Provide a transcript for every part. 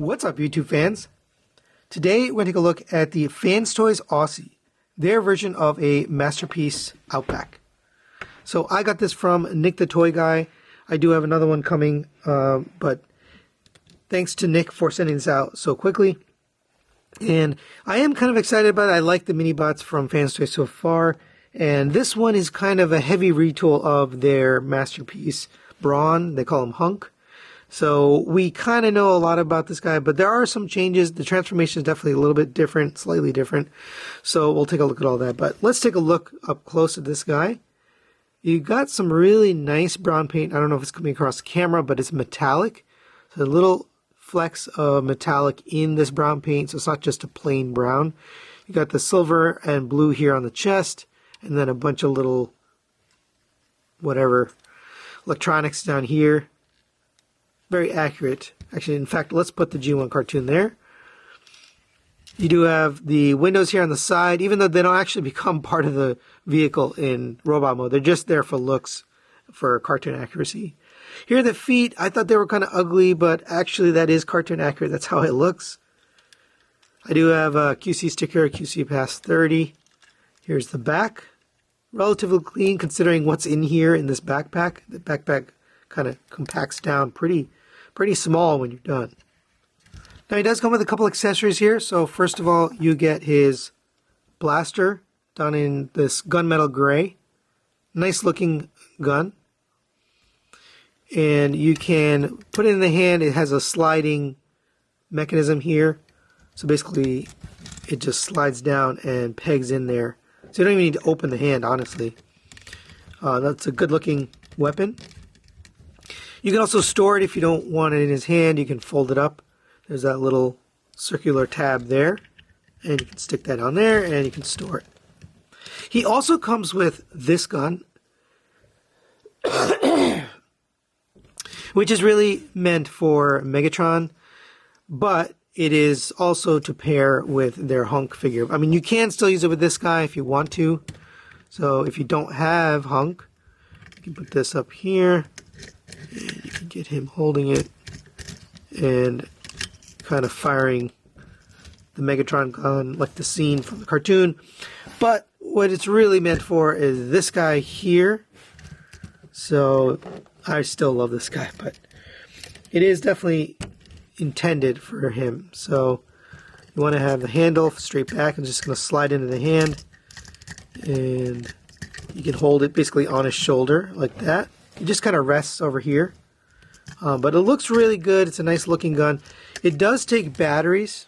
What's up, YouTube fans? Today we're going to take a look at the FansToys Aussie, their version of a Masterpiece Outback. So I got this from Nick the Toy Guy. I do have another one coming, but thanks to Nick for sending this out so quickly. And I am kind of excited about it. I like the mini bots from FansToys so far. And this one is kind of a heavy retool of their Masterpiece Brawn. They call him Hunk. So we kind of know a lot about this guy, but there are some changes. The transformation is definitely a little bit different, slightly different. So we'll take a look at all that. But let's take a look up close at this guy. You got some really nice brown paint. I don't know if it's coming across the camera, but it's metallic. So a little flecks of metallic in this brown paint, so it's not just a plain brown. You got the silver and blue here on the chest, and then a bunch of little whatever electronics down here. Very accurate. Actually, in fact, let's put the G1 cartoon there. You do have the windows here on the side, even though they don't actually become part of the vehicle in robot mode. They're just there for looks, for cartoon accuracy. Here are the feet. I thought they were kind of ugly, but actually that is cartoon accurate. That's how it looks. I do have a QC sticker, QC past 30. Here's the back. Relatively clean considering what's in here in this backpack. The backpack kind of compacts down pretty small when you're done. Now he does come with a couple accessories here. So first of all, you get his blaster done in this gunmetal gray. Nice looking gun. And you can put it in the hand. It has a sliding mechanism here. So basically it just slides down and pegs in there. So you don't even need to open the hand, honestly. That's a good looking weapon. You can also store it if you don't want it in his hand. You can fold it up. There's that little circular tab there. And you can stick that on there and you can store it. He also comes with this gun, which is really meant for Megatron, but it is also to pair with their Hunk figure. I mean, you can still use it with this guy if you want to. So if you don't have Hunk, you can put this up here. And you can get him holding it and kind of firing the Megatron gun like the scene from the cartoon. But what it's really meant for is this guy here. So I still love this guy, but it is definitely intended for him. So you want to have the handle straight back. I'm just going to slide into the hand, and you can hold it basically on his shoulder like that. It just kind of rests over here. But it looks really good. It's a nice looking gun. It does take batteries.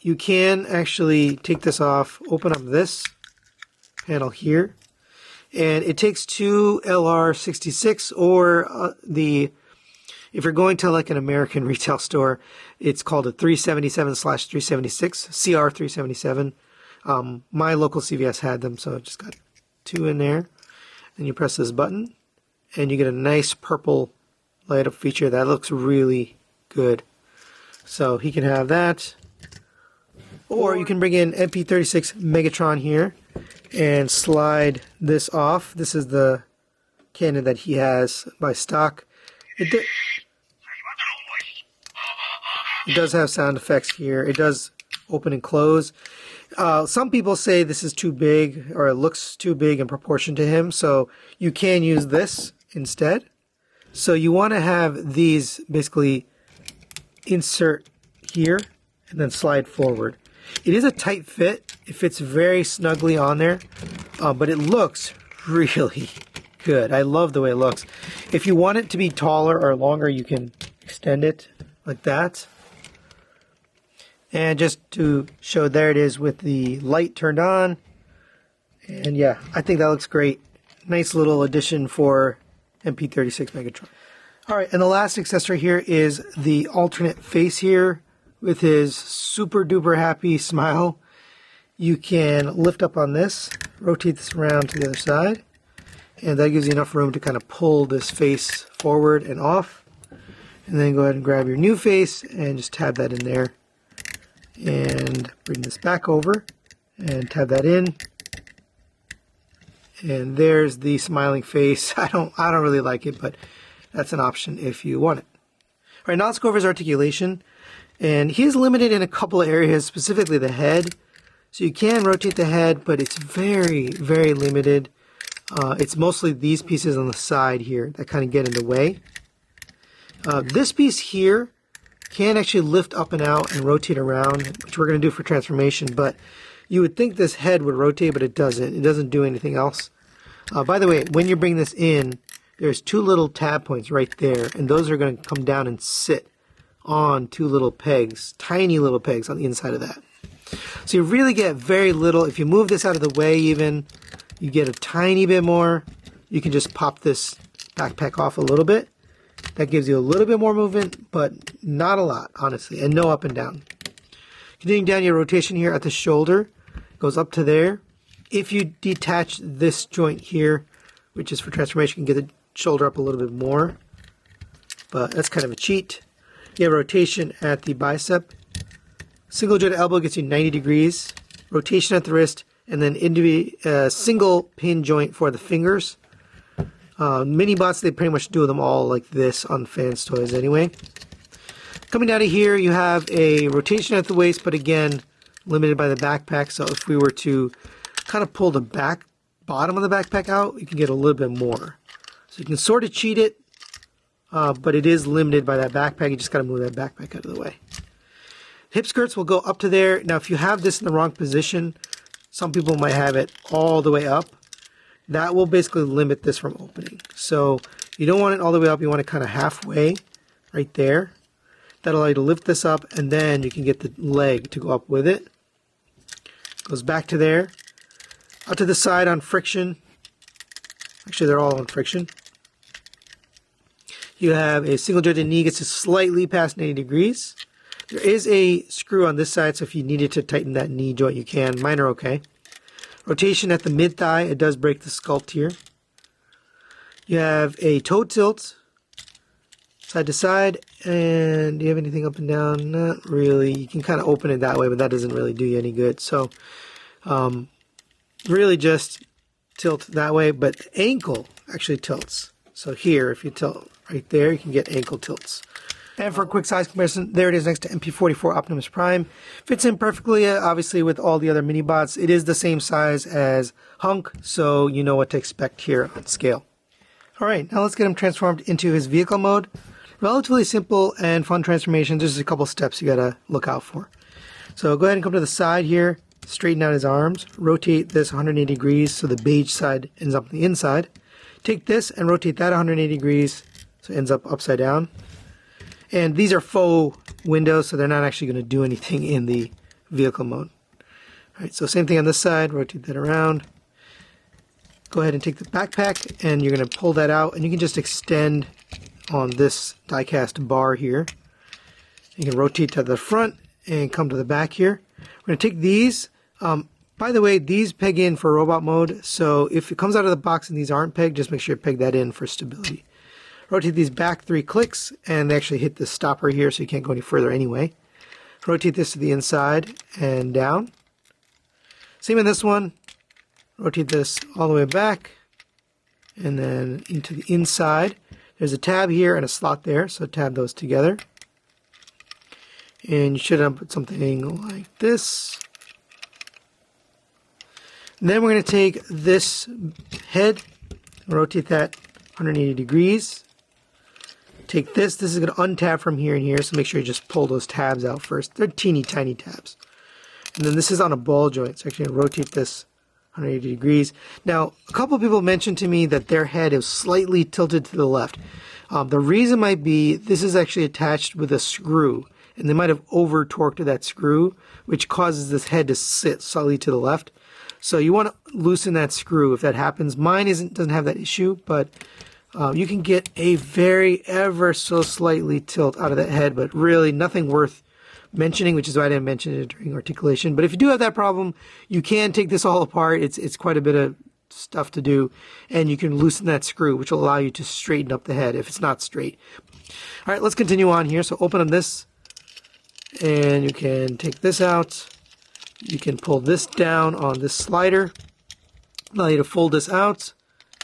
You can actually take this off, open up this panel here, and it takes two LR66 or if you're going to like an American retail store, it's called a 377/376, CR377. My local CVS had them, so I just got two in there. And you press this button, and you get a nice purple light up feature that looks really good. So he can have that. Or you can bring in FT-52 Megatron here and slide this off. This is the cannon that he has by stock. It does have sound effects here. It does open and close. Some people say this is too big, or it looks too big in proportion to him, so you can use this instead. So you want to have these basically insert here and then slide forward. It is a tight fit. It fits very snugly on there, but it looks really good. I love the way it looks. If you want it to be taller or longer, you can extend it like that. And just to show, there it is with the light turned on. And yeah, I think that looks great. Nice little addition for FT-52 Megatron. Alright, and the last accessory here is the alternate face here with his super duper happy smile. You can lift up on this, rotate this around to the other side, and that gives you enough room to kind of pull this face forward and off. And then go ahead and grab your new face and just tab that in there. And bring this back over and tab that in. And there's the smiling face. I don't really like it, but that's an option if you want it. All right, now let's go over his articulation. And he is limited in a couple of areas, specifically the head. So you can rotate the head, but it's very, very limited. It's mostly these pieces on the side here that kind of get in the way. This piece here can actually lift up and out and rotate around, which we're going to do for transformation, but you would think this head would rotate, but it doesn't. It doesn't do anything else. By the way, when you bring this in, there's two little tab points right there, and those are going to come down and sit on two little pegs, tiny little pegs on the inside of that. So you really get very little. If you move this out of the way even, you get a tiny bit more. You can just pop this backpack off a little bit. That gives you a little bit more movement, but not a lot, honestly, and no up and down. Continuing down your rotation here at the shoulder, goes up to there. If you detach this joint here, which is for transformation, you can get the shoulder up a little bit more, but that's kind of a cheat. You have rotation at the bicep. Single joint elbow gets you 90 degrees. Rotation at the wrist, and then into a single pin joint for the fingers. Mini bots, they pretty much do them all like this on FansToys anyway. Coming down to here, you have a rotation at the waist, but again, limited by the backpack. So if we were to kind of pull the bottom of the backpack out, you can get a little bit more. So you can sort of cheat it, but it is limited by that backpack. You just got to move that backpack out of the way. Hip skirts will go up to there. Now, if you have this in the wrong position, some people might have it all the way up. That will basically limit this from opening. So you don't want it all the way up. You want it kind of halfway right there. That'll allow you to lift this up, and then you can get the leg to go up with it. Goes back to there. Out to the side on friction. Actually, they're all on friction. You have a single jointed knee, gets to slightly past 90 degrees. There is a screw on this side, so if you needed to tighten that knee joint, you can. Mine are okay. Rotation at the mid-thigh, it does break the sculpt here. You have a toe tilt, side to side, and do you have anything up and down? Not really. You can kind of open it that way, but that doesn't really do you any good. So, really just tilt that way, but ankle actually tilts. So here, if you tilt right there, you can get ankle tilts. And for a quick size comparison, there it is next to MP44 Optimus Prime. Fits in perfectly, obviously, with all the other mini bots. It is the same size as Hunk, so you know what to expect here on scale. Alright, now let's get him transformed into his vehicle mode. Relatively simple and fun transformation. There's a couple steps you gotta look out for. So go ahead and come to the side here, straighten out his arms, rotate this 180 degrees so the beige side ends up on the inside. Take this and rotate that 180 degrees so it ends up upside down. And these are faux windows, so they're not actually going to do anything in the vehicle mode. Alright, so same thing on this side, rotate that around. Go ahead and take the backpack, and you're going to pull that out, and you can just extend on this die-cast bar here. You can rotate to the front and come to the back here. We're going to take these. By the way, these peg in for robot mode, so if it comes out of the box and these aren't pegged, just make sure you peg that in for stability. Rotate these back 3 clicks, and they actually hit the stopper here, so you can't go any further anyway. Rotate this to the inside and down. Same in this one. Rotate this all the way back, and then into the inside. There's a tab here and a slot there, so tab those together. And you should have put something like this. And then we're going to take this head, rotate that 180 degrees. Take this is going to untab from here and here, so make sure you just pull those tabs out first. They're teeny tiny tabs. And then this is on a ball joint, so actually rotate this 180 degrees. Now, a couple of people mentioned to me that their head is slightly tilted to the left. The reason might be this is actually attached with a screw, and they might have over-torqued that screw, which causes this head to sit slightly to the left. So you want to loosen that screw if that happens. Mine doesn't have that issue, but you can get a very ever so slightly tilt out of that head, but really nothing worth mentioning, which is why I didn't mention it during articulation. But if you do have that problem, you can take this all apart. It's quite a bit of stuff to do, and you can loosen that screw, which will allow you to straighten up the head if it's not straight. All right, let's continue on here. So open up this, and you can take this out. You can pull this down on this slider, allow you to fold this out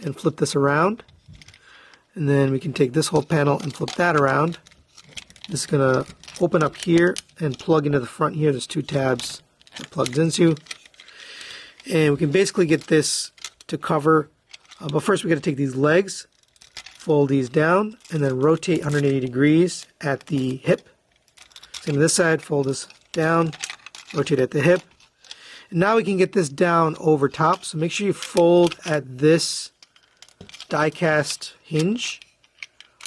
and flip this around. And then we can take this whole panel and flip that around. This is going to open up here and plug into the front here. There's 2 tabs it plugs into. And we can basically get this to cover, but first we got to take these legs, fold these down, and then rotate 180 degrees at the hip. Same on this side, fold this down, rotate at the hip. And now we can get this down over top, so make sure you fold at this die cast hinge.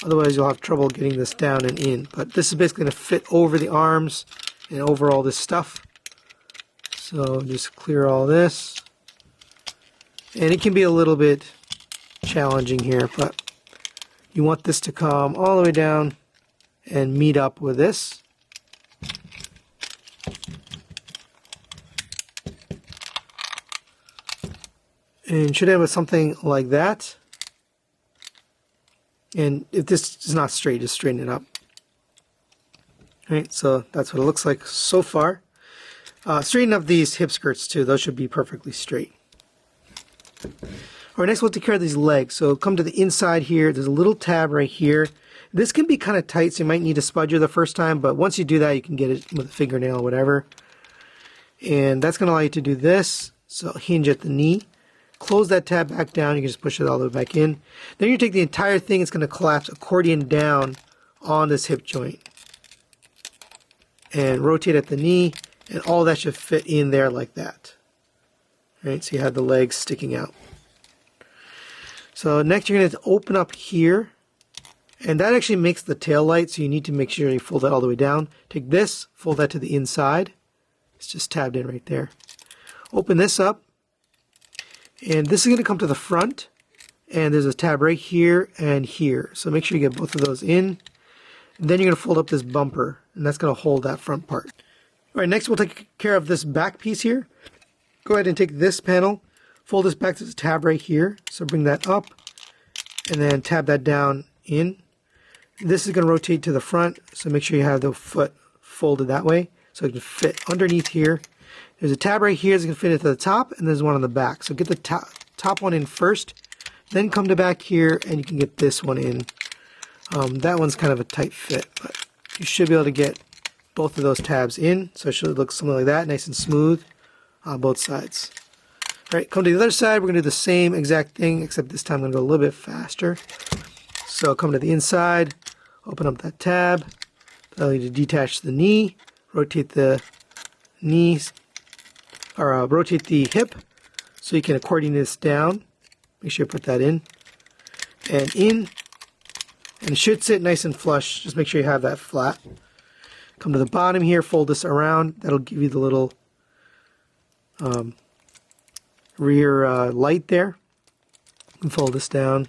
Otherwise you'll have trouble getting this down and in. But this is basically going to fit over the arms and over all this stuff. So just clear all this. And it can be a little bit challenging here, but you want this to come all the way down and meet up with this. And should end with something like that. And if this is not straight, just straighten it up. Alright, so that's what it looks like so far. Straighten up these hip skirts too, those should be perfectly straight. Alright, next we'll take care of these legs. So come to the inside here, there's a little tab right here. This can be kind of tight, so you might need a spudger the first time, but once you do that, you can get it with a fingernail or whatever. And that's going to allow you to do this. So hinge at the knee. Close that tab back down, you can just push it all the way back in. Then you take the entire thing, it's going to collapse accordion down on this hip joint. And rotate at the knee, and all that should fit in there like that. Right, so you have the legs sticking out. So next you're going to open up here, and that actually makes the tail light, so you need to make sure you fold that all the way down. Take this, fold that to the inside. It's just tabbed in right there. Open this up, and this is going to come to the front, and there's a tab right here and here. So make sure you get both of those in. And then you're going to fold up this bumper, and that's going to hold that front part. All right, next we'll take care of this back piece here. Go ahead and take this panel, fold this back to the tab right here. So bring that up, and then tab that down in. This is going to rotate to the front, so make sure you have the foot folded that way, so it can fit underneath here. There's a tab right here that's going to fit into the top, and there's one on the back. So get the top one in first, then come to back here, and you can get this one in. That one's kind of a tight fit, but you should be able to get both of those tabs in, so it should look something like that, nice and smooth on both sides. All right, come to the other side, we're going to do the same exact thing, except this time I'm going to go a little bit faster. So come to the inside, open up that tab, allow you to detach the knee, rotate the knees, or rotate the hip, so you can accordion this down. Make sure you put that in, and it should sit nice and flush. Just make sure you have that flat. Come to the bottom here, fold this around. That'll give you the little rear light there. And fold this down.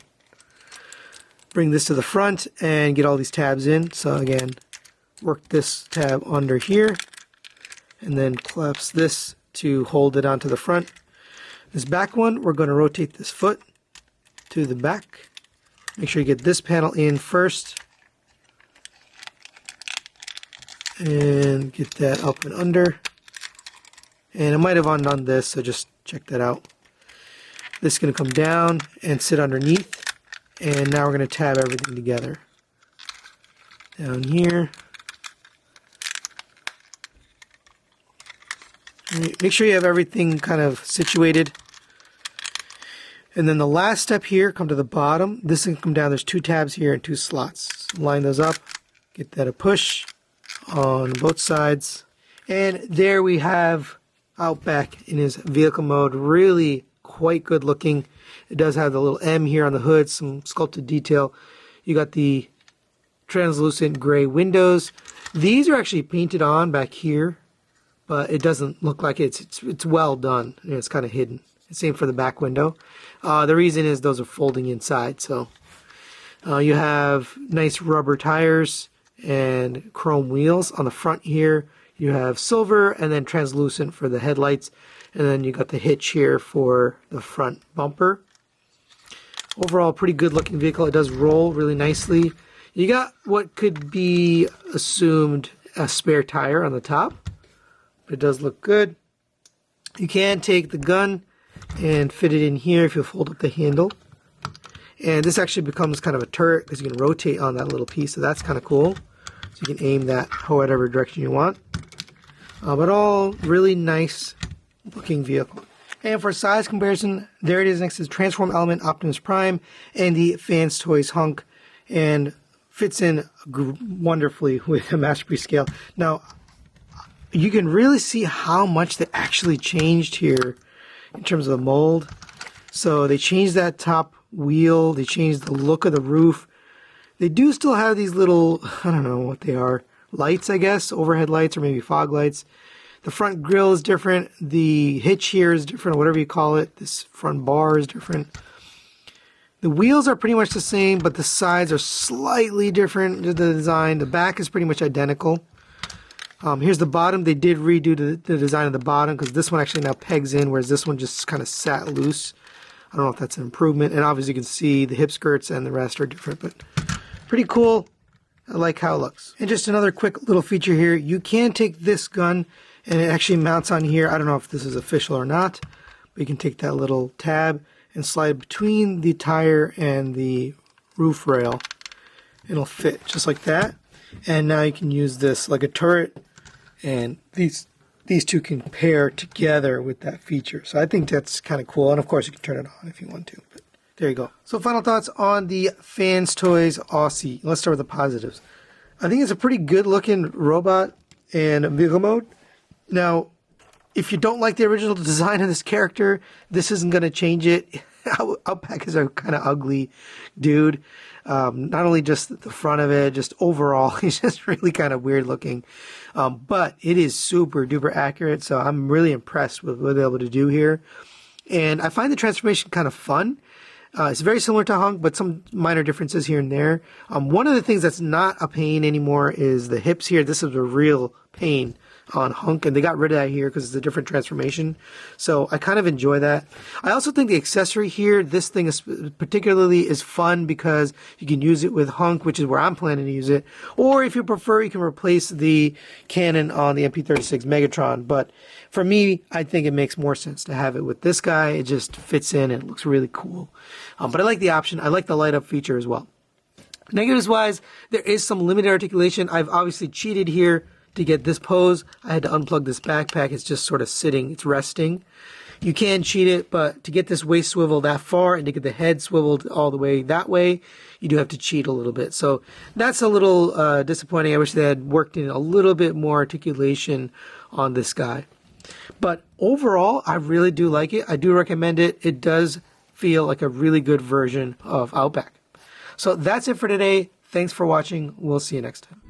Bring this to the front and get all these tabs in. So again, work this tab under here, and then collapse this to hold it onto the front. This back one, we're going to rotate this foot to the back. Make sure you get this panel in first, and get that up and under. And I might have undone this, so just check that out. This is going to come down and sit underneath, and now we're going to tab everything together. Down here. Make sure you have everything kind of situated. And then the last step here, come to the bottom. This can come down. There's 2 tabs here and 2 slots. So line those up. Get that a push on both sides. And there we have Outback in his vehicle mode. Really quite good looking. It does have the little M here on the hood, some sculpted detail. You got the translucent gray windows. These are actually painted on back here, but it doesn't look like it's well done. It's kind of hidden. Same for the back window. The reason is those are folding inside. So you have nice rubber tires and chrome wheels on the front here. You have silver and then translucent for the headlights. And then you got the hitch here for the front bumper. Overall, pretty good looking vehicle. It does roll really nicely. You got what could be assumed a spare tire on the top. But it does look good. You can take the gun and fit it in here if you fold up the handle. And this actually becomes kind of a turret because you can rotate on that little piece, so that's kind of cool. So you can aim that whatever direction you want. But all really nice looking vehicle. And for size comparison, there it is next to the Transform Element Optimus Prime and the FansToys Hunk, and fits in wonderfully with a Masterpiece scale. Now, you can really see how much they actually changed here in terms of the mold. So they changed that top wheel, they changed the look of the roof. They do still have these little, I don't know what they are, lights, I guess, overhead lights or maybe fog lights. The front grille is different, the hitch here is different, or whatever you call it. This front bar is different. The wheels are pretty much the same, but the sides are slightly different to the design. The back is pretty much identical. Here's the bottom. They did redo the design of the bottom because this one actually now pegs in, whereas this one just kind of sat loose. I don't know if that's an improvement. And obviously you can see the hip skirts and the rest are different, but pretty cool. I like how it looks. And just another quick little feature here. You can take this gun and it actually mounts on here. I don't know if this is official or not, but you can take that little tab and slide between the tire and the roof rail. It'll fit just like that. And now you can use this like a turret, and these two can pair together with that feature. So I think that's kind of cool. And of course you can turn it on if you want to, but there you go. So final thoughts on the FansToys Aussie. Let's start with the positives. I think it's a pretty good looking robot and vehicle mode. Now, if you don't like the original design of this character, this isn't going to change it. Outback is a kind of ugly dude. Not only just the front of it, just overall, he's just really kind of weird looking. But it is super duper accurate, so I'm really impressed with what they're able to do here. And I find the transformation kind of fun. It's very similar to Hunk, but some minor differences here and there. One of the things that's not a pain anymore is the hips here. This is a real pain on Hunk, and they got rid of that here because it's a different transformation. So I kind of enjoy that. I also think the accessory here, this thing is particularly is fun because you can use it with Hunk, which is where I'm planning to use it. Or if you prefer, you can replace the cannon on the MP36 Megatron. But for me, I think it makes more sense to have it with this guy. It just fits in and it looks really cool. But I like the option. I like the light up feature as well. Negatives wise, there is some limited articulation. I've obviously cheated here. To get this pose, I had to unplug this backpack. It's just sort of sitting, it's resting. You can cheat it, but to get this waist swivel that far and to get the head swiveled all the way that way, you do have to cheat a little bit. So that's a little disappointing. I wish they had worked in a little bit more articulation on this guy. But overall, I really do like it. I do recommend it. It does feel like a really good version of Outback. So that's it for today. Thanks for watching. We'll see you next time.